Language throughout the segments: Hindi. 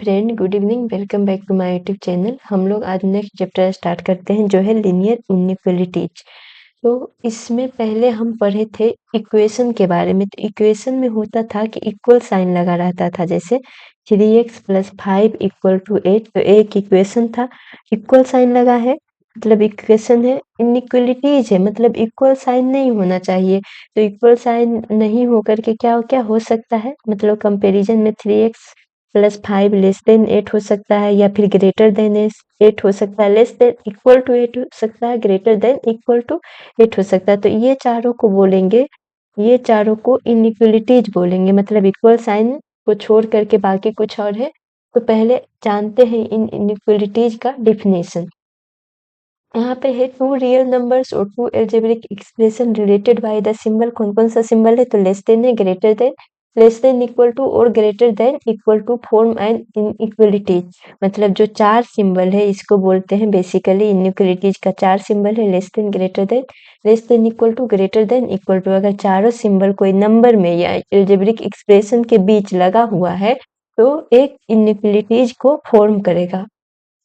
Friend, good evening. Welcome back to my YouTube channel. हम लोग आज नेक्स्ट चैप्टर स्टार्ट करते हैं जो है लीनियर इनइक्वालिटीज। तो इसमें पहले हम पढ़े थे इक्वेशन के बारे में। तो इक्वेशन में होता था कि इक्वल साइन लगा रहता था, जैसे 3x + 5 = 8। तो एक इक्वेशन था, इक्वल साइन लगा है मतलब इक्वेशन है। इनइक्वालिटीज है मतलब इक्वल साइन नहीं होना चाहिए। तो इक्वल साइन नहीं होकर के क्या क्या हो सकता है, मतलब कंपैरिजन में 3x + 5 < 8 हो सकता है, या फिर ग्रेटर देन 8 हो सकता है, लेस देन इक्वल टू 8 हो सकता है, ग्रेटर देन इक्वल टू 8 हो सकता है। तो ये चारों को बोलेंगे, ये चारों को इनइक्वालिटीज बोलेंगे, मतलब इक्वल साइन को छोड़ करके बाकी कुछ और है। तो पहले जानते हैं इन इनइक्वालिटीज का डिफिनेशन। यहाँ पे है two real numbers or two algebraic expression related by the symbol. कौन कौन सा सिंबल है, तो लेस देन है, greater than, less than equal to और greater than equal to form and inequalities. मतलब जो चार सिंबल है इसको बोलते हैं बेसिकली इनइक्वालिटीज का। चार सिंबल है, less than, greater than, less than equal to, greater than equal to. अगर चारों सिंबल कोई नंबर में या एल्जेब्रिक एक्सप्रेशन के बीच लगा हुआ है तो एक इनइक्वालिटीज को फॉर्म करेगा।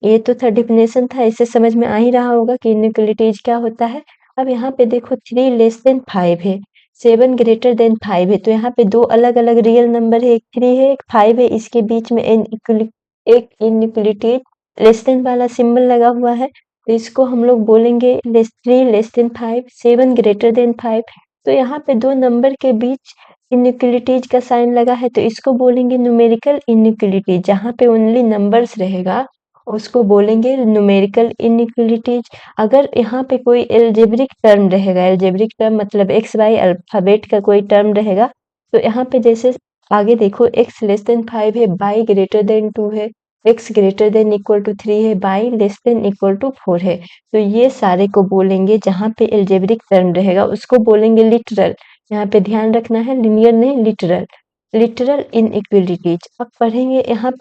ये तो था डिफिनेशन था, इससे समझ में आ ही रहा होगा कि इनइक्वालिटीज क्या होता है। अब यहाँ पे देखो 3 लेस देन 5 है, 7 ग्रेटर देन 5 है। तो यहाँ पे दो अलग अलग रियल नंबर है, एक 3 है एक 5 है, इसके बीच में एक इनइक्वालिटी लेस देन वाला सिंबल लगा हुआ है। तो इसको हम लोग बोलेंगे 3 लेस देन 5, 7 ग्रेटर देन 5। तो यहाँ पे दो नंबर के बीच इनइक्वालिटीज का साइन लगा है, तो इसको बोलेंगे न्यूमेरिकल इनइक्वालिटी। जहाँ पे ओनली नंबर्स रहेगा उसको बोलेंगे न्यूमेरिकल इनइक्वालिटीज। अगर यहाँ पे कोई एल्जेब्रिक टर्म रहेगा, एल्जेब्रिक टर्म मतलब एक्स वाई अल्फाबेट का कोई टर्म रहेगा, तो यहाँ पे जैसे आगे देखो x लेस देन 5 है, y ग्रेटर देन 2 है, x greater than equal to 3 है, y less than equal to 4 है। तो ये सारे को बोलेंगे, जहाँ पे एल्जेब्रिक टर्म रहेगा उसको बोलेंगे लिटरल। यहाँ पे ध्यान रखना है, लिनियर नहीं, लिटरल, लिटरल इनइक्वालिटीज। अब पढ़ेंगे यहाँ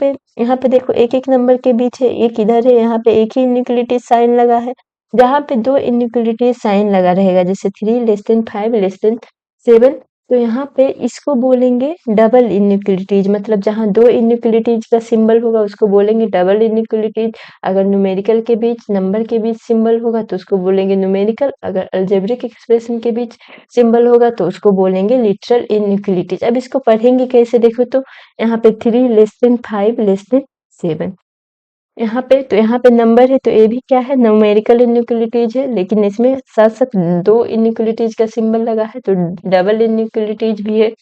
पे देखो एक एक नंबर के बीच है, एक इधर है, यहाँ पे एक ही इनइक्वालिटी साइन लगा है। जहाँ पे दो इनइक्वालिटी साइन लगा रहेगा, जैसे 3 लेस देन 5 लेस देन 7, तो यहाँ पे इसको बोलेंगे डबल इनइक्वालिटीज। मतलब जहाँ दो इनइक्वालिटीज का सिंबल होगा उसको बोलेंगे डबल इनइक्वालिटीज। अगर न्यूमेरिकल के बीच, नंबर के बीच सिंबल होगा तो उसको बोलेंगे न्यूमेरिकल। अगर अलजेब्रिक एक्सप्रेशन के बीच सिंबल होगा तो उसको बोलेंगे लिटरल इनइक्वालिटीज। अब इसको पढ़ेंगे कैसे, देखो तो यहाँ पे 3 लेस देन 5 लेस देन 7, यहाँ पे नंबर है तो ये भी क्या है, न्यूमेरिकल इनइक्वालिटीज है, लेकिन इसमें साथ साथ दो इनइक्वालिटीज का सिंबल लगा है तो डबल इनइक्वालिटीज भी है।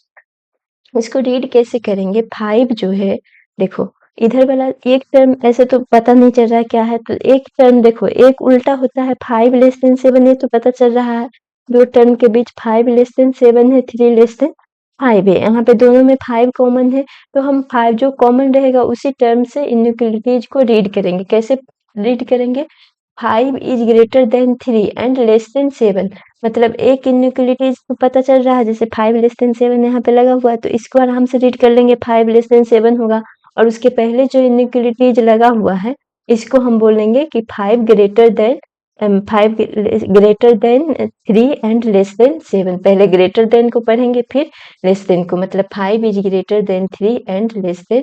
इसको रीड कैसे करेंगे, 5 जो है, देखो इधर वाला एक टर्म ऐसे तो पता नहीं चल रहा है क्या है, तो एक टर्म देखो एक उल्टा होता है, 5 लेस देन 7 है तो पता चल रहा है दो टर्म के बीच 5 लेस देन 7 है, 3 लेस देन 5 है। यहाँ पे दोनों में 5 कॉमन है, तो हम 5 जो कॉमन रहेगा उसी टर्म से इनइक्वालिटीज को रीड करेंगे। कैसे रीड करेंगे, 5 is greater than 3 and less than 7। मतलब एक इनइक्वालिटीज तो पता चल रहा है, जैसे 5 लेस देन 7 यहाँ पे लगा हुआ है तो इसको आराम से रीड कर लेंगे, 5 लेस देन 7 होगा। और उसके पहले जो इनइक्वालिटीज लगा हुआ है इसको हम बोलेंगे कि 5 greater than 3 and less than 7। पहले ग्रेटर देन को पढ़ेंगे फिर लेस देन को, मतलब 5 is greater than 3 and less than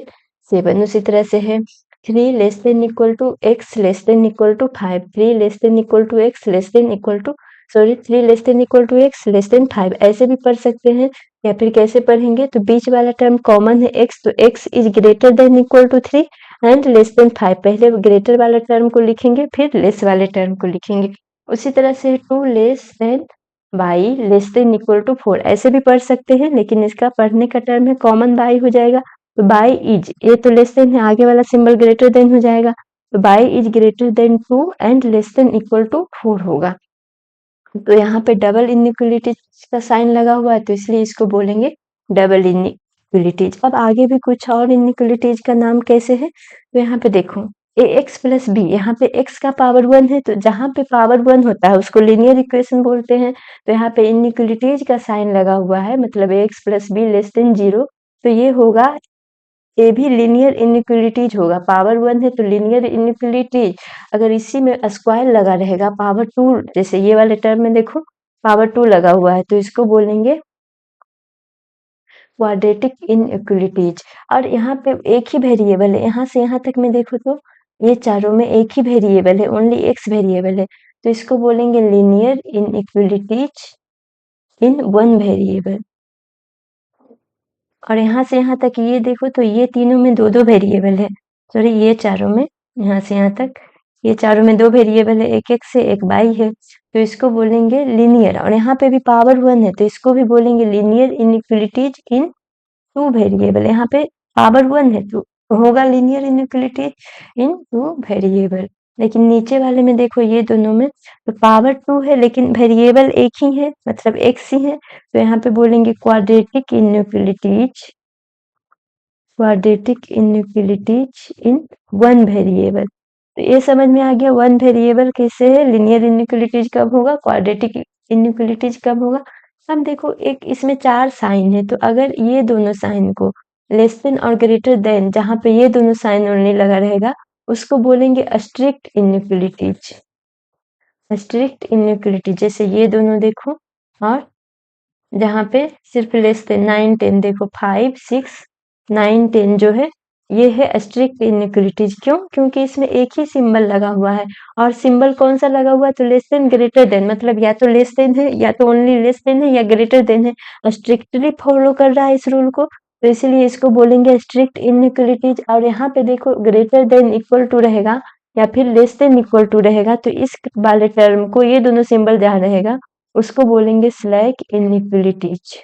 7। उसी तरह से है 3 less than equal to x less than equal to 5, 3 less than equal to x less than equal to 3 less than equal to x less than 5, ऐसे भी पढ़ सकते हैं। या फिर कैसे पढ़ेंगे, तो बीच वाला टर्म कॉमन है x, तो x is greater than equal to 3 and less than 5। पहले ग्रेटर वाला टर्म को लिखेंगे फिर लेस वाले टर्म को लिखेंगे। उसी तरह से 2 less than y less than equal to 4, ऐसे भी पढ़ सकते हैं, लेकिन इसका पढ़ने का टर्म है कॉमन y हो जाएगा। तो बाई इज, ये तो लेस देन है, आगे वाला सिंबल ग्रेटर देन हो जाएगा, तो y is greater than 2 and less than equal to 4 होगा। तो यहाँ पे डबल इनइक्वालिटीज का साइन लगा हुआ है तो इसलिए इसको बोलेंगे डबल इनइक्वालिटीज। अब आगे भी कुछ और इनइक्वालिटीज का नाम कैसे है, तो यहाँ पे देखो ax प्लस बी, यहाँ पे x का पावर 1 है, तो जहाँ पे पावर 1 होता है उसको लीनियर इक्वेशन बोलते हैं। तो यहाँ पे इनइक्वालिटीज का साइन लगा हुआ है, मतलब ax plus be less than 0, तो ये होगा, ये भी लीनियर इनइक्वालिटीज होगा। पावर 1 है तो लीनियर इनइक्वालिटीज। अगर इसी में स्क्वायर लगा रहेगा पावर 2, जैसे ये वाले टर्म में देखो पावर 2 लगा हुआ है, तो इसको बोलेंगे क्वाड्रेटिक इनइक्वलिटीज। और यहाँ पे एक ही वेरिएबल है, यहाँ से यहाँ तक में देखो तो ये चारों में एक ही वेरिएबल है, ओनली एक्स वेरिएबल है, तो इसको बोलेंगे linear inequalities in one variable. और यहाँ से यहाँ तक ये देखो तो ये तीनों में दो दो वेरिएबल है, सॉरी ये चारों में, यहाँ से यहाँ तक ये चारों में दो वेरिएबल है, एक एक्स है एक वाई है, तो इसको बोलेंगे लीनियर। और यहाँ पे भी पावर वन है तो इसको भी बोलेंगे लीनियर इनइक्वलिटीज इन टू वेरिएबल। यहाँ पे पावर वन है तो होगा लीनियर इनइक्वलिटी इन टू वेरिएबल। लेकिन नीचे वाले में देखो ये दोनों में तो पावर टू है लेकिन वेरिएबल एक ही है, मतलब एक्स ही है, तो यहाँ पे बोलेंगे quadratic inequalities in one variable. तो ये समझ में आ गया वन वेरिएबल कैसे है, लिनियर इनइक्वलिटीज कब होगा, क्वाड्रेटिक इनइक्वलिटीज कब होगा। अब देखो एक इसमें चार साइन है, तो अगर ये दोनों साइन को लेस देन और ग्रेटर देन, जहाँ पे ये दोनों साइन ओनली लगा रहेगा उसको बोलेंगे स्ट्रिक्ट इनइक्वलिटीज। स्ट्रिक्ट इनइक्वलिटी जैसे ये दोनों देखो, और जहाँ पे सिर्फ लेस देन 9 10 देखो 5 6 9 10 जो है ये है स्ट्रिक्ट इनइक्वलिटीज। क्यों? क्योंकि इसमें एक ही सिंबल लगा हुआ है, और सिंबल कौन सा लगा हुआ है तो लेस देन ग्रेटर देन, मतलब या तो लेस देन है या तो ओनली लेस देन है या ग्रेटर देन है, स्ट्रिक्टली फॉलो कर रहा है इस रूल को, तो इसलिए इसको बोलेंगे स्ट्रिक्ट इनइक्वलिटीज। और यहाँ पे देखो ग्रेटर देन इक्वल टू रहेगा या फिर लेस देन इक्वल टू रहेगा, तो इस वाले टर्म को ये दोनों सिंबल जहाँ रहेगा उसको बोलेंगे स्लैक इनइक्वलिटीज।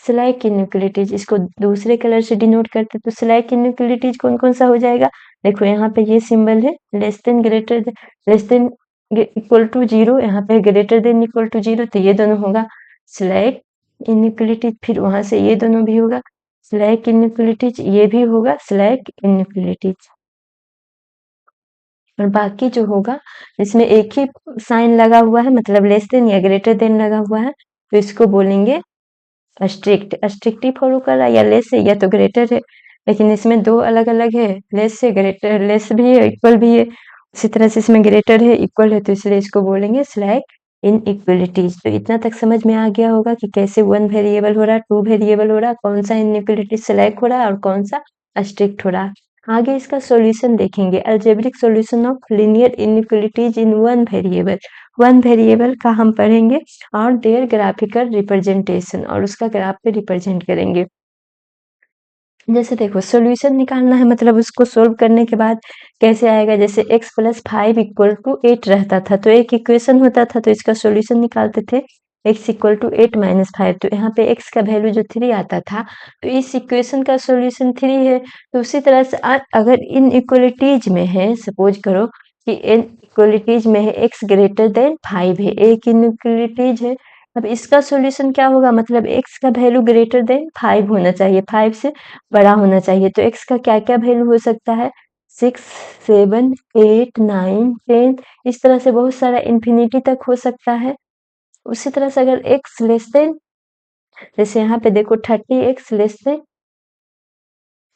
स्लैक इनइक्वलिटीज इसको दूसरे कलर से डिनोट करते हैं, तो स्लैक इनइक्वलिटीज कौन कौन सा हो जाएगा, देखो यहाँ पे ये सिंबल है less than greater less than equal to zero, यहाँ पे greater than equal to zero, तो ये दोनों होगा स्लैक इनइक्वलिटीज। फिर वहां से ये दोनों भी होगा स्लैक इनइक्वलिटीज, ये भी होगा स्लैक इनइक्वलिटीज। और बाकी जो होगा इसमें एक ही साइन लगा हुआ है, मतलब लेस देन या ग्रेटर देन लगा हुआ है, तो इसको बोलेंगे स्ट्रिक्ट। स्ट्रिक्ट ही फॉलो कर रहा है, या लेस है या तो ग्रेटर है, लेकिन इसमें दो अलग अलग है, लेस से ग्रेटर, लेस भी है इक्वल भी है, उसी तरह से इसमें ग्रेटर है इक्वल है, तो इसलिए इसको बोलेंगे स्लैक इन इक्वलिटीज। तो इतना तक समझ में आ गया होगा कि कैसे वन वेरिएबल हो रहा है, टू वेरिएबल हो रहा है, कौन सा इनइक्वलिटी सिलेक्ट हो रहा है और कौन सा स्ट्रिक्ट हो रहा है। आगे इसका सॉल्यूशन देखेंगे, algebraic solution of linear inequalities in one variable. One variable का हम पढ़ेंगे और देयर ग्राफिकल रिप्रेजेंटेशन, और उसका ग्राफ पे रिप्रेजेंट करेंगे। जैसे देखो सॉल्यूशन निकालना है, मतलब उसको सोल्व करने के बाद कैसे आएगा, जैसे x प्लस 5 इक्वल टू 8 रहता था तो एक इक्वेशन होता था, तो इसका सॉल्यूशन निकालते थे x इक्वल टू 8 माइनस 5, तो यहाँ पे x का वैल्यू जो 3 आता था, तो इस इक्वेशन का सॉल्यूशन 3 है। तो उसी तरह से अगर इन इक्वलिटीज में है, सपोज करो कि इन इक्वलिटीज में है x ग्रेटर देन 5 है, एक इनइक्वलिटीज है, अब इसका सॉल्यूशन क्या होगा, मतलब x का वैल्यू ग्रेटर देन 5 होना चाहिए, 5 से बड़ा होना चाहिए, तो x का क्या क्या वैल्यू हो सकता है 6 7 8 9 10, इस तरह से बहुत सारा इंफिनिटी तक हो सकता है। उसी तरह से अगर x लेस देन, जैसे यहाँ पे देखो 30x लेस देन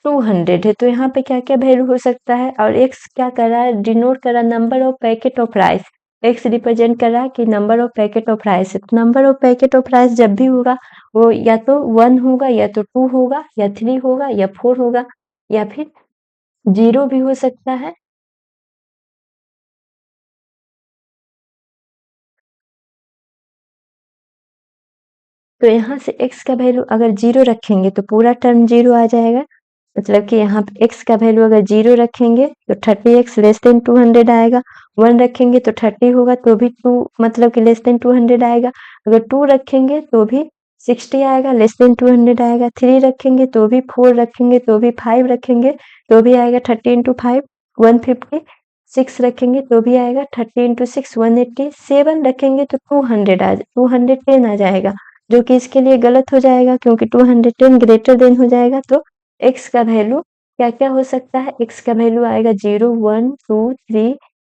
200 है, तो यहाँ पे क्या क्या वैल्यू हो सकता है, और x क्या कर रहा है, डिनोट कर रहा है number of packet of rice, x represent कर रहा है कि number of packet of rice है, तो number of packet of rice जब भी होगा वो या तो 1 होगा या तो 2 होगा या 3 होगा या 4 होगा या फिर 0 भी हो सकता है। तो यहाँ से x का वैल्यू अगर 0 रखेंगे तो पूरा टर्म 0 आ जाएगा, मतलब कि यहाँ पे x का वैल्यू अगर 0 रखेंगे तो 30x लेस देन 200 आएगा, 1 रखेंगे तो 30 होगा तो भी 2 मतलब कि लेस देन 200 आएगा, अगर 2 रखेंगे तो भी 60 आएगा, लेस देन 200 आएगा, 3 रखेंगे तो भी, 4 रखेंगे तो भी, 5 रखेंगे तो भी आएगा 30 इंटू 5 150, 6 रखेंगे तो भी आएगा 30 इंटू 6 180, 7 रखेंगे तो 210 आ जाएगा, जो कि इसके लिए गलत हो जाएगा क्योंकि 210 ग्रेटर देन हो जाएगा, तो x का वैल्यू क्या क्या हो सकता है, x का वैल्यू आएगा 0 1 2 3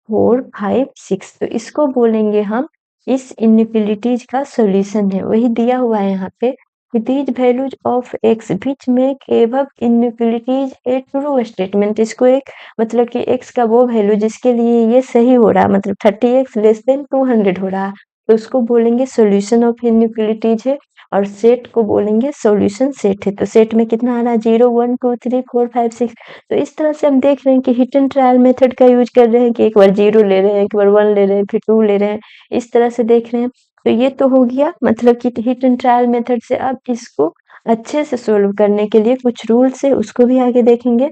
4 5 6, तो इसको बोलेंगे हम इस इनइक्वलिटीज का सॉल्यूशन है, वही दिया हुआ है यहाँ पे, these values of x which make above inequalities A true statement, इसको एक मतलब कि x का वो वैल्यू जिसके लिए ये सही हो रहा है, मतलब 30x लेस देन 200 हो रहा है, तो उसको बोलेंगे सॉल्यूशन ऑफ इनइक्वलिटीज है। और सेट को बोलेंगे सॉल्यूशन सेट है। तो सेट में कितना आ रहा है 0 1 2 3 4 5 6। तो इस तरह से हम देख रहे हैं कि हिट एंड ट्रायल मेथड का यूज कर रहे हैं कि एक बार 0 ले रहे हैं, एक बार 1 ले रहे हैं, फिर 2 ले रहे हैं, इस तरह से देख रहे हैं। तो ये तो हो गया मतलब कि हिट एंड ट्रायल मेथड से। अब इसको अच्छे से सोल्व करने के लिए कुछ रूल्स है, उसको भी आगे देखेंगे।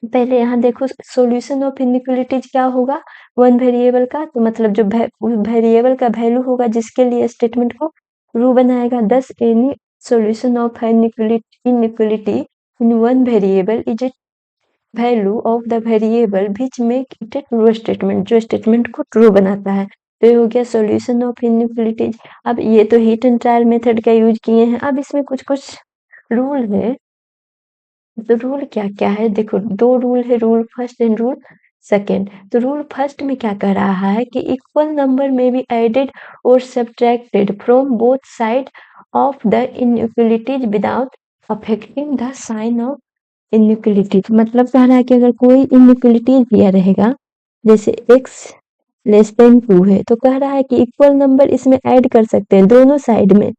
पहले यहाँ देखो सॉल्यूशन ऑफ इनइक्वालिटीज क्या होगा, वन वेरिएबल का, तो मतलब जो वेरिएबल का वैल्यू होगा जिसके लिए स्टेटमेंट को ट्रू बनाएगा। दस any solution of inequality in one variable is a value of the variable which make it A true statement, जो स्टेटमेंट को ट्रू बनाता है। तो ये हो गया सॉल्यूशन ऑफ इनइक्वालिटीज। अब ये तो हिट एंड ट्रायल मेथड का यूज किए हैं। अब इसमें कुछ कुछ रूल है। तो रूल क्या-क्या है देखो, 2 रूल है, rule first and rule second. तो रूल फर्स्ट में क्या कह रहा है कि इक्वल नंबर में बी एडेड और subtracted from both side of the inequalities without affecting the sign of inequality. मतलब कह रहा है कि अगर कोई इनइक्वालिटीज दिया रहेगा, जैसे x लेस देन 2 है, तो कह रहा है कि इक्वल नंबर इसमें ऐड कर सकते हैं दोनों साइड में।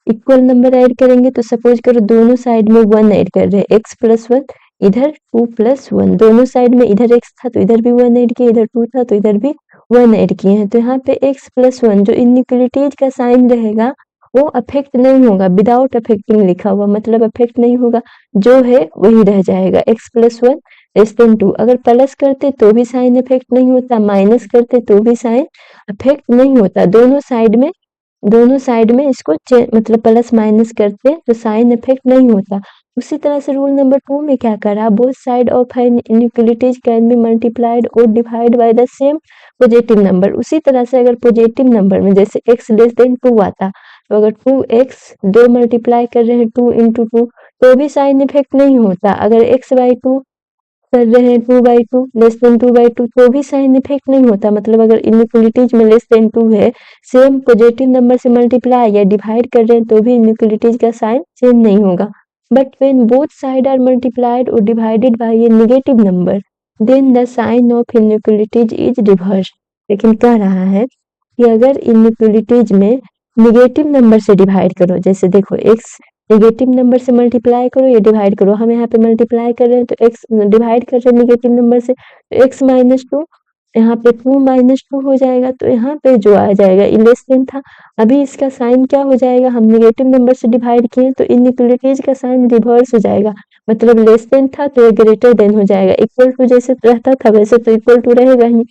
इक्वल नंबर ऐड करेंगे तो सपोज करो दोनों साइड में 1 ऐड कर रहे हैं, x प्लस 1 इधर 2 प्लस 1, दोनों साइड में इधर x था तो इधर भी 1 ऐड किए, इधर 2 था तो इधर भी 1 ऐड किए हैं। तो यहाँ पे x प्लस 1 जो इनइक्वालिटीज का साइन रहेगा वो अफेक्ट नहीं होगा, विदाउट अफेक्टिंग लिखा हुआ मतलब अफेक्ट नहीं होगा, जो है वही रह जाएगा। x प्लस 1 लेस देन 2, अगर प्लस करते तो भी साइन अफेक्ट नहीं होता, माइनस करते तो भी साइन अफेक्ट नहीं होता। दोनों साइड में इसको मतलब प्लस माइनस करते हैं तो साइन इफेक्ट नहीं होता। उसी तरह से रूल नंबर 2 में क्या करा, both side of an inequalities can be multiplied or divide by the same positive number. उसी तरह से अगर पॉजिटिव नंबर में जैसे x लेस देन 2 आता, तो अगर 2x 2 मल्टीप्लाई कर रहे हैं 2 इंटू 2 तो भी साइन इफेक्ट नहीं होता। अगर x बाई 2 कर रहे हैं 2/2 लेस देन 2/2 तो भी साइन इफेक्ट नहीं होता। मतलब अगर इनइक्वालिटीज में लेस देन 2 है, सेम पॉजिटिव नंबर से मल्टीप्लाई या डिवाइड कर रहे हैं तो भी इनइक्वालिटीज का साइन चेंज नहीं होगा। But when both side are multiplied or divided by a negative number then the sign of inequalities is reverse. लेकिन कह रहा है कि अगर इनइक्वालिटीज में नेगेटिव नंबर से डिवाइड करो, जैसे देखो x नेगेटिव नंबर से मल्टीप्लाई करो या डिवाइड करो, हम यहाँ पे मल्टीप्लाई कर रहे हैं तो x डिवाइड कर रहे हैं नेगेटिव नंबर से, तो x माइनस 2 यहाँ पे 2 माइनस 2 हो जाएगा। तो यहाँ पे जो आ जाएगा लेस देन था, अभी इसका साइन क्या हो जाएगा, हम नेगेटिव नंबर से डिवाइड किए तो इनइक्वालिटीज का साइन रिवर्स हो जाएगा। मतलब लेस देन था तो ये ग्रेटर देन हो जाएगा, इक्वल टू जैसे रहता था वैसे तो इक्वल टू रहेगा ही,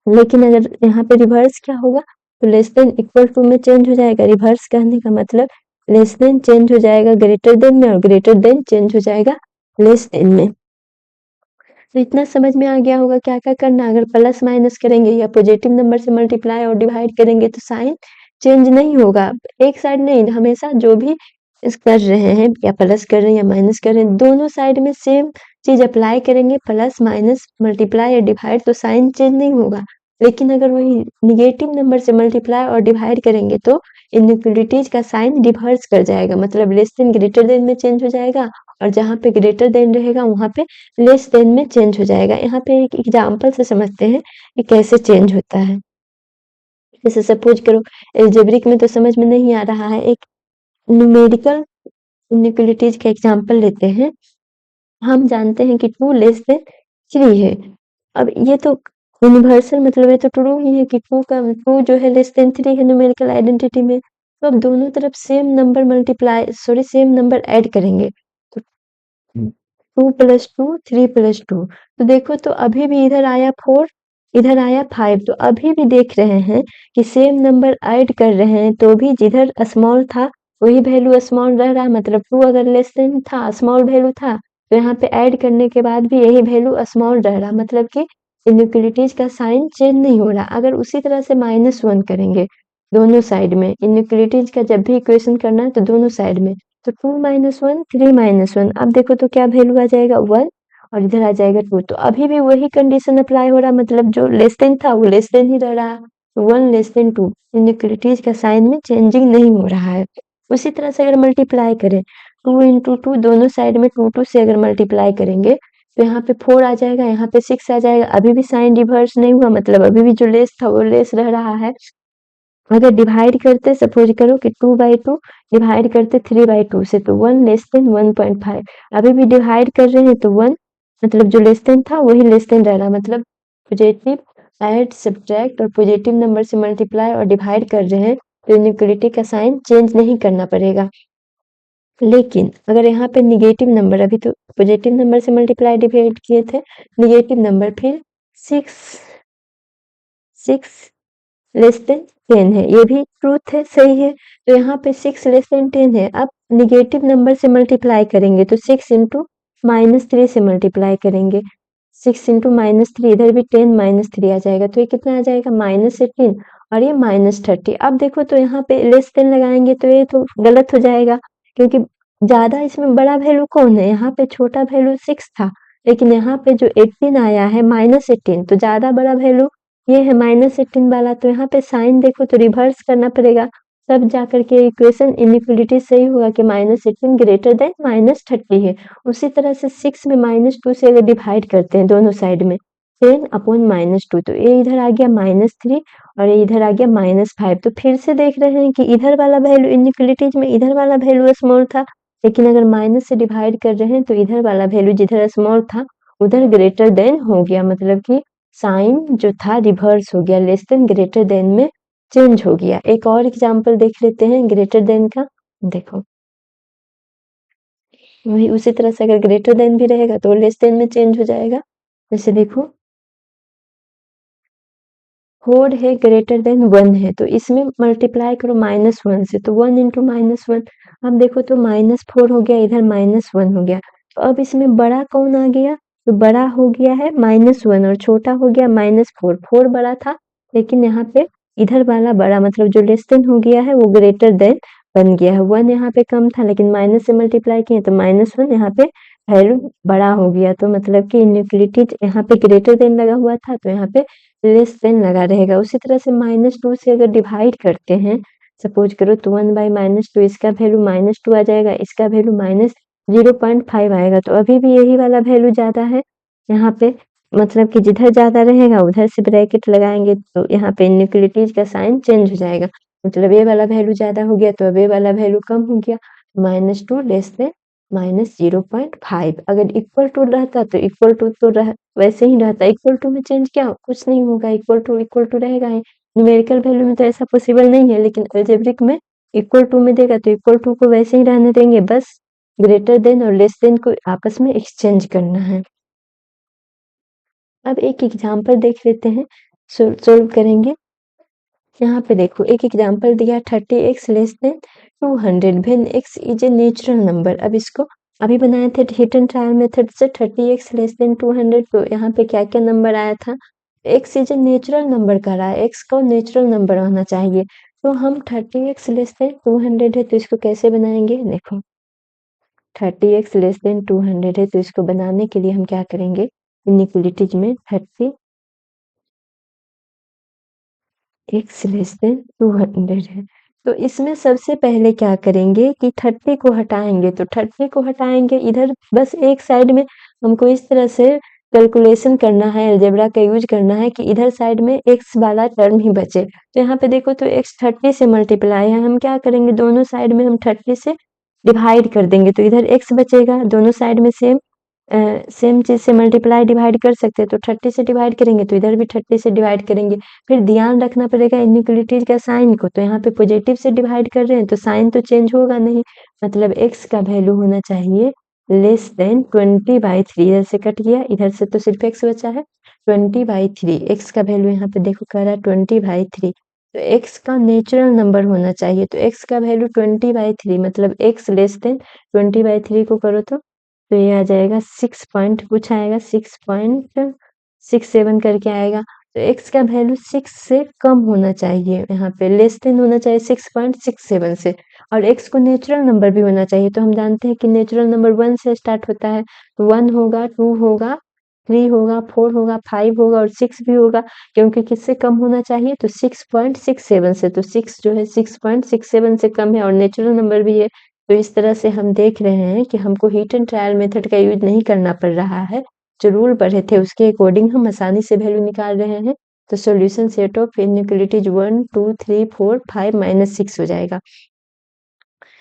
लेकिन अगर यहाँ पे रिवर्स क्या होगा तो लेस देन इक्वल टू में चेंज हो जाएगा। रिवर्स कहने का मतलब लेस देन चेंज हो जाएगा ग्रेटर देन में और ग्रेटर देन चेंज हो जाएगा लेस देन में। तो इतना समझ में आ गया होगा क्या क्या करना। अगर प्लस माइनस करेंगे या पॉजिटिव नंबर से मल्टीप्लाई और डिवाइड करेंगे तो साइन चेंज नहीं होगा, एक साइड नहीं, हमेशा जो भी इस कर रहे हैं या प्लस कर रहे हैं या माइनस कर रहे हैं दोनों साइड में सेम चीज अप्लाई करेंगे, प्लस माइनस मल्टीप्लाई या डिवाइड, तो साइन चेंज नहीं होगा। लेकिन अगर वही निगेटिव नंबर से मल्टीप्लाई और डिवाइड करेंगे तो इनइक्वालिटीज का साइन रिवर्स कर जाएगा, मतलब लेस देन ग्रेटर देन में चेंज हो जाएगा और जहाँ पे ग्रेटर देन रहेगा वहां पे लेस देन में चेंज हो जाएगा। यहाँ पे एक एग्जाम्पल से समझते हैं कि कैसे चेंज होता है। जैसे सपोज करो एल्जेब्रिक में तो समझ में नहीं आ रहा है, एक न्यूमेरिकल इनइक्वालिटीज का एग्जाम्पल लेते हैं। हम जानते हैं कि 2 लेस देन 3 है। अब ये तो यूनिवर्सल मतलब ये तो ट्रू ही है कि 2 जो है लेस देन 3 है न्यूमेरिकल आइडेंटिटी में। तो अब दोनों तरफ सेम नंबर ऐड करेंगे तो 2 प्लस 2 3 प्लस 2, तो देखो तो अभी भी इधर आया 4 इधर आया 5, तो अभी भी देख रहे हैं कि सेम नंबर ऐड कर रहे हैं तो भी जिधर स्मॉल था वही वैल्यू स्मॉल रह रहा, मतलब 2 अगर लेस देन था स्मॉल वैल्यू था तो यहाँ पे ऐड करने के बाद भी यही वैल्यू स्मॉल रह रहा, मतलब कि इनइक्वालिटीज का साइन चेंज नहीं हो रहा। अगर उसी तरह से -1 करेंगे दोनों साइड में, इनइक्वालिटीज का जब भी इक्वेशन करना है तो दोनों साइड में, तो 2 माइनस 1 3 माइनस 1, अब देखो तो क्या वैल्यू आ जाएगा 1 और इधर आ जाएगा 2, तो अभी भी वही कंडीशन अप्लाई हो रहा, मतलब जो लेस देन था वो लेस देन ही रह रहा, 1 लेस देन 2, इनइक्वालिटीज का साइन में चेंजिंग नहीं हो रहा है। उसी तरह से अगर मल्टीप्लाई करें 2 इंटू 2 दोनों साइड में 2 से अगर मल्टीप्लाई करेंगे तो यहाँ पे 4 आ जाएगा, यहाँ पे 6 आ जाएगा, अभी भी साइन रिवर्स नहीं हुआ, मतलब अभी भी जो लेस था वो लेस रह रहा है। अगर डिवाइड करते सपोज करो कि 2/2 डिवाइड करते 3/2 से तो 1 लेस देन 1.5 अभी भी डिवाइड कर रहे हैं तो 1 मतलब जो लेस देन था वही लेस देन रह रहा मतलब पॉजिटिव ऐड सब्ट्रैक्ट और पॉजिटिव नंबर से मल्टीप्लाई और डिवाइड कर रहे हैं तो इनइक्वालिटी का साइन चेंज नहीं करना पड़ेगा। लेकिन अगर यहाँ पे निगेटिव नंबर अभी तो पॉजिटिव नंबर से मल्टीप्लाई डिवाइड किए थे निगेटिव नंबर फिर 6 लेस देन 10 है ये भी ट्रूथ है सही है तो यहाँ पे 6 लेस देन 10 है अब निगेटिव नंबर से मल्टीप्लाई करेंगे तो 6 इंटू -3 से मल्टीप्लाई करेंगे 6 इंटू -3 इधर भी 10 -3 आ जाएगा तो ये कितना आ जाएगा -18 और ये -30 अब देखो तो यहाँ पे लेस देन लगाएंगे तो ये तो गलत हो जाएगा क्योंकि ज्यादा इसमें बड़ा वैल्यू कौन है यहाँ पे छोटा वैल्यू 6 था लेकिन यहाँ पे जो 18 आया है -18 तो ज्यादा बड़ा वैल्यू ये है -18 वाला तो यहाँ पे साइन देखो तो रिवर्स करना पड़ेगा तब जाकर के इक्वेशन इनइक्वालिटी सही होगा कि -18 ग्रेटर देन -30 है उसी तरह से 6 में -2 से अगर डिवाइड करते हैं दोनों साइड में 10/-2 तो ये इधर आ गया -3 और ये इधर आ गया -5 तो फिर से देख रहे हैं कि इधर वाला वैल्यू इनइक्वालिटीज में इधर वाला वैल्यू स्मॉल था लेकिन अगर माइनस से डिवाइड कर रहे हैं तो इधर वाला वैल्यू जिधर स्मॉल था उधर ग्रेटर देन हो गया मतलब कि साइन जो था रिवर्स हो गया लेस देन ग्रेटर देन में चेंज हो गया एक और एग्जांपल देख लेते हैं ग्रेटर देन का देखो वही उसी तरह से अगर ग्रेटर देन भी रहेगा तो लेस देन में चेंज हो जाएगा जैसे देखो 4 है ग्रेटर देन 1 है तो इसमें मल्टीप्लाई करो -1 से तो 1 इंटू -1 अब देखो तो -4 हो गया इधर -1 हो गया तो अब इसमें बड़ा कौन आ गया तो बड़ा हो गया है -1 और छोटा हो गया -4 4 बड़ा था लेकिन यहाँ पे इधर वाला बड़ा मतलब जो लेस देन हो गया है वो ग्रेटर देन बन गया है 1 यहाँ पे कम था लेकिन माइनस से मल्टीप्लाई किए तो -1 यहाँ पे वैल्यू बड़ा हो गया तो मतलब कि इनइक्वालिटी यहाँ पे ग्रेटर देन लगा हुआ था तो यहाँ पे लेस देन लगा रहेगा उसी तरह से -2 से अगर डिवाइड करते हैं सपोज करो तो 1/-2 इसका वैल्यू -2 आ जाएगा इसका वैल्यू -0.5 आएगा तो अभी भी यही वाला वैल्यू ज्यादा है यहाँ पे मतलब कि जिधर ज्यादा रहेगा उधर से ब्रैकेट लगाएंगे तो यहाँ पे इनइक्वालिटीज का साइन चेंज हो जाएगा मतलब ये वाला वैल्यू ज्यादा हो गया तो अब ये वाला वैल्यू कम हो गया -2 लेस देन -0.5 अगर इक्वल टू रहता तो इक्वल टू तो वैसे ही रहता इक्वल टू में चेंज क्या कुछ नहीं होगा इक्वल टू रहेगा ही न्यूमेरिकल वैल्यू में तो ऐसा पॉसिबल नहीं है लेकिन अलजेब्रिक में इक्वल टू में देगा तो इक्वल टू को वैसे ही रहने देंगे बस ग्रेटर देन और लेस देन को आपस में एक्सचेंज करना है अब एक एग्जांपल देख लेते हैं सोल्व करेंगे यहाँ पे देखो एक एग्जांपल दिया 30x less than 200 when x is a natural number अब इसको अभी बनाए थे हिट एंड ट्रायल मेथड से 30x लेस देन 200 तो यहाँ पे क्या क्या नंबर आया था x is a natural number का रहा है x को नेचुरल नंबर होना चाहिए तो हम 30x लेस देन 200 है तो इसको कैसे बनाएंगे देखो 30x लेस देन 200 है तो इसको बनाने के लिए हम क्या करेंगे इनइक्वालिटीज में 30 x लेस देन 200 है तो इसमें सबसे पहले क्या करेंगे कि 30 को हटाएंगे तो 30 को हटाएंगे इधर बस एक साइड में हमको इस तरह से कैलकुलेशन करना है अलजेब्रा का यूज करना है कि इधर साइड में x वाला टर्म ही बचे तो यहाँ पे देखो तो x 30 से मल्टीप्लाई है हम क्या करेंगे दोनों साइड में हम 30 से डिवाइड कर देंगे तो इधर x बचेगा दोनों साइड में सेम चीज से मल्टीप्लाई डिवाइड कर सकते हैं तो 30 से डिवाइड करेंगे तो इधर भी 30 से डिवाइड करेंगे फिर ध्यान रखना पड़ेगा इनइक्वालिटीज का साइन को तो यहाँ पे पॉजिटिव से डिवाइड कर रहे हैं तो साइन तो चेंज होगा नहीं मतलब x का वैल्यू होना चाहिए लेस देन 20/3 इधर से कट गया इधर से तो सिर्फ x बचा है 20/3 x का वैल्यू यहाँ पे देखो कह रहा है 20/3 तो x का नेचुरल नंबर होना चाहिए तो x का वैल्यू 20/3 मतलब x लेस देन 20/3 को करो तो ये आ जाएगा 6 पॉइंट कुछ आएगा 6.67 करके आएगा तो x का वैल्यू 6 से कम होना चाहिए यहाँ पे लेस देन होना चाहिए 6.67 से और x को नेचुरल नंबर भी होना चाहिए तो हम जानते हैं कि नेचुरल नंबर 1 से स्टार्ट होता है तो 1 होगा 2 होगा 3 होगा 4 होगा 5 होगा और 6 भी होगा क्योंकि किससे कम होना चाहिए तो 6.67 से तो 6 जो है 6.67 से कम है और नेचुरल नंबर भी है तो इस तरह से हम देख रहे हैं कि हमको हिट एंड ट्रायल मेथड का यूज नहीं करना पड़ रहा है जो रूल पढ़े थे उसके अकॉर्डिंग हम आसानी से वैल्यू निकाल रहे हैं तो सॉल्यूशन सेट ऑफ इनइक्वालिटीज 1 2 3 4 5 -6 हो जाएगा।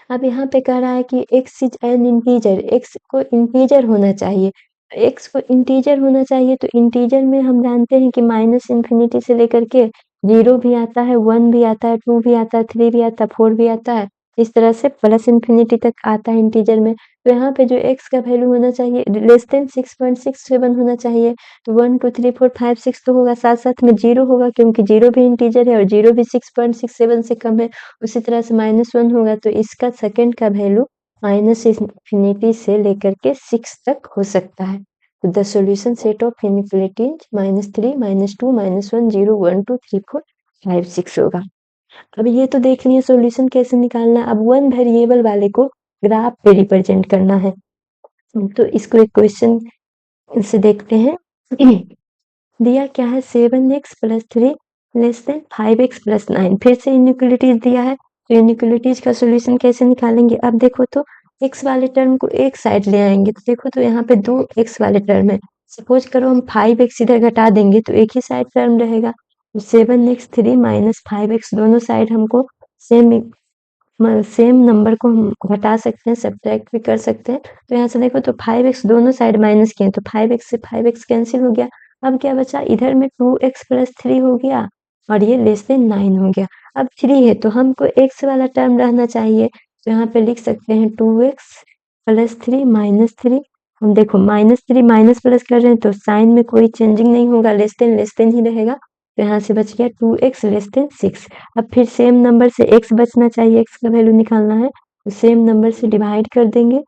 अब यहाँ पे कह रहा है कि x is an integer, x को इंटीजर होना चाहिए। x को इंटीजर होना चाहिए तो इंटीजर में हम जानते हैं कि माइनस इंफिनिटी से लेकर के 0 भी आता है, 1 भी आता है, 2 भी आता है, 3 भी आता है, 4 भी आता है। इस तरह से प्लस इंफिनिटी तक आता है इंटीजर में। तो यहाँ पे जो x का वैल्यू होना चाहिए लेस देन 6.67 होना चाहिए। तो 1 2 3 4 5 6 तो होगा, साथ-साथ में 0 होगा क्योंकि 0 भी इंटीजर है और 0 भी 6.67 से कम है। उसी तरह से -1 होगा तो इसका सेकंड का वैल्यू माइनस इंफिनिटी से लेकर के 6 तक हो सकता है। तो the solution set of inequalities -3 -2 -1 0 1 2 3 4 5 6 होगा। अब ये तो देख लिए सॉल्यूशन कैसे निकालना है। अब वन वेरिएबल वाले को ग्राफ पे रिप्रेजेंट करना है। तो इसको एक क्वेश्चन से देखते हैं। दिया क्या है 7x plus 3 less then 5x plus 9। फिर से इनइक्वालिटीज दिया है तो इनइक्वालिटीज का सॉल्यूशन कैसे निकालेंगे। अब देखो तो x वाले टर्म को एक साइड ले आएंगे तो देखो तो यहाँ पे दो x वाले टर्म है। सपोज करो हम 5x इधर घटा देंगे तो एक ही साइड टर्म रहेगा। तो 7x3 माइनस 5x दोनों साइड हमको सेम नंबर को हम घटा सकते हैं, सब्ट्रैक्ट भी कर सकते हैं। तो यहाँ से देखो तो 5x दोनों साइड माइनस किए तो 5x से 5x कैंसिल हो गया। अब क्या बचा इधर में 2x प्लस 3 हो गया और ये लेस देन 9 हो गया। अब 3 है तो हमको x वाला टर्म रहना चाहिए तो यहाँ पे लिख सकते हैं 2x प्लस 3 माइनस 3। हम देखो -3 माइनस प्लस कर रहे हैं तो साइन में कोई चेंजिंग नहीं होगा, लेस देन ही रहेगा। तो यहाँ से बच गया 2x लेस देन 6। अब फिर सेम नंबर से x बचना चाहिए, x का वैल्यू निकालना है तो सेम नंबर से डिवाइड कर देंगे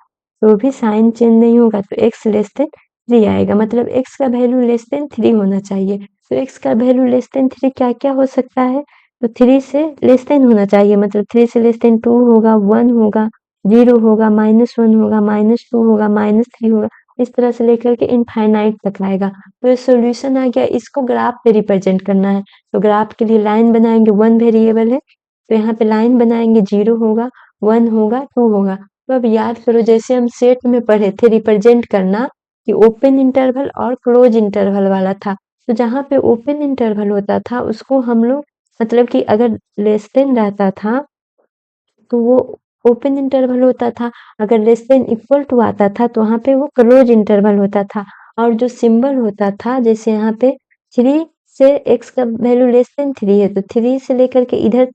तो भी साइन चेंज नहीं होगा तो x लेस देन 3 आएगा। मतलब x का वैल्यू लेस देन 3 होना चाहिए। तो x का वैल्यू लेस देन 3 क्या क्या हो सकता है तो 3 से लेस देन होना चाहिए, मतलब 3 से लेस देन 2 होगा, 1 होगा, 0 होगा, -1 होगा, -2 होगा, -3 होगा। इस तरह से लेकर के इनफाइनाइट तक आएगा। तो ये सॉल्यूशन आ गया। इसको ग्राफ पे रिप्रेजेंट करना है तो ग्राफ के लिए लाइन बनाएंगे। वन वेरिएबल है तो यहाँ पे लाइन बनाएंगे, 0 होगा, 1 होगा, 2 होगा। तो अब याद करो जैसे हम सेट में पढ़े थे रिप्रेजेंट करना कि ओपन इंटरवल और क्लोज इंटरवल वाला था। तो जहाँ पे ओपन इंटरवल होता था उसको हम लोग मतलब कि अगर लेस देन रहता था तो वो ओपन इंटरवल होता था, अगर लेस देन इक्वल टू आता था तो वहाँ पे वो क्लोज इंटरवल होता था। और जो सिंबल होता था जैसे यहाँ पे 3 से x का वैल्यू लेस देन 3 है तो 3 से लेकर के इधर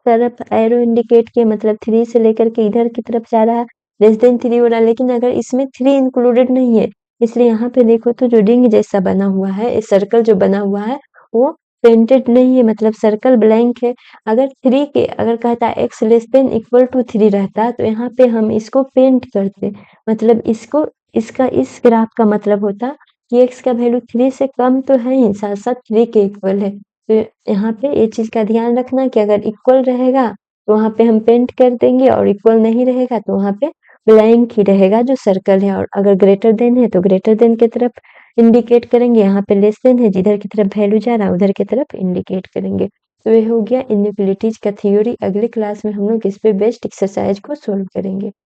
तरफ एरो इंडिकेट किए, मतलब 3 से लेकर के इधर की तरफ जा रहा है, लेस देन 3 हो रहा है। लेकिन अगर इसमें 3 इंक्लूडेड नहीं है इसलिए यहाँ पे देखो तो जो रिंग जैसा बना हुआ है, सर्कल जो बना हुआ है वो पेंटेड नहीं है, मतलब सर्कल ब्लैंक है। अगर कहता है x less than equal to 3 रहता तो यहाँ पे हम इसको पेंट करते, मतलब इसका इस ग्राफ का मतलब होता कि x का वैल्यू 3 से कम तो है ही, साथ साथ 3 के इक्वल है। तो यहाँ पे ये चीज का ध्यान रखना कि अगर इक्वल रहेगा तो वहाँ पे हम पेंट कर देंगे और इक्वल नहीं रहेगा तो वहाँ पे ब्लैंक ही रहेगा जो सर्कल है। और अगर ग्रेटर देन है तो ग्रेटर देन की तरफ इंडिकेट करेंगे, यहाँ पे लेस देन है जिधर की तरफ वैल्यू जा रहा है उधर की तरफ इंडिकेट करेंगे। तो ये हो गया इनइक्वालिटीज का थ्योरी। अगले क्लास में हम लोग इस पे बेस्ट एक्सरसाइज को सोल्व करेंगे।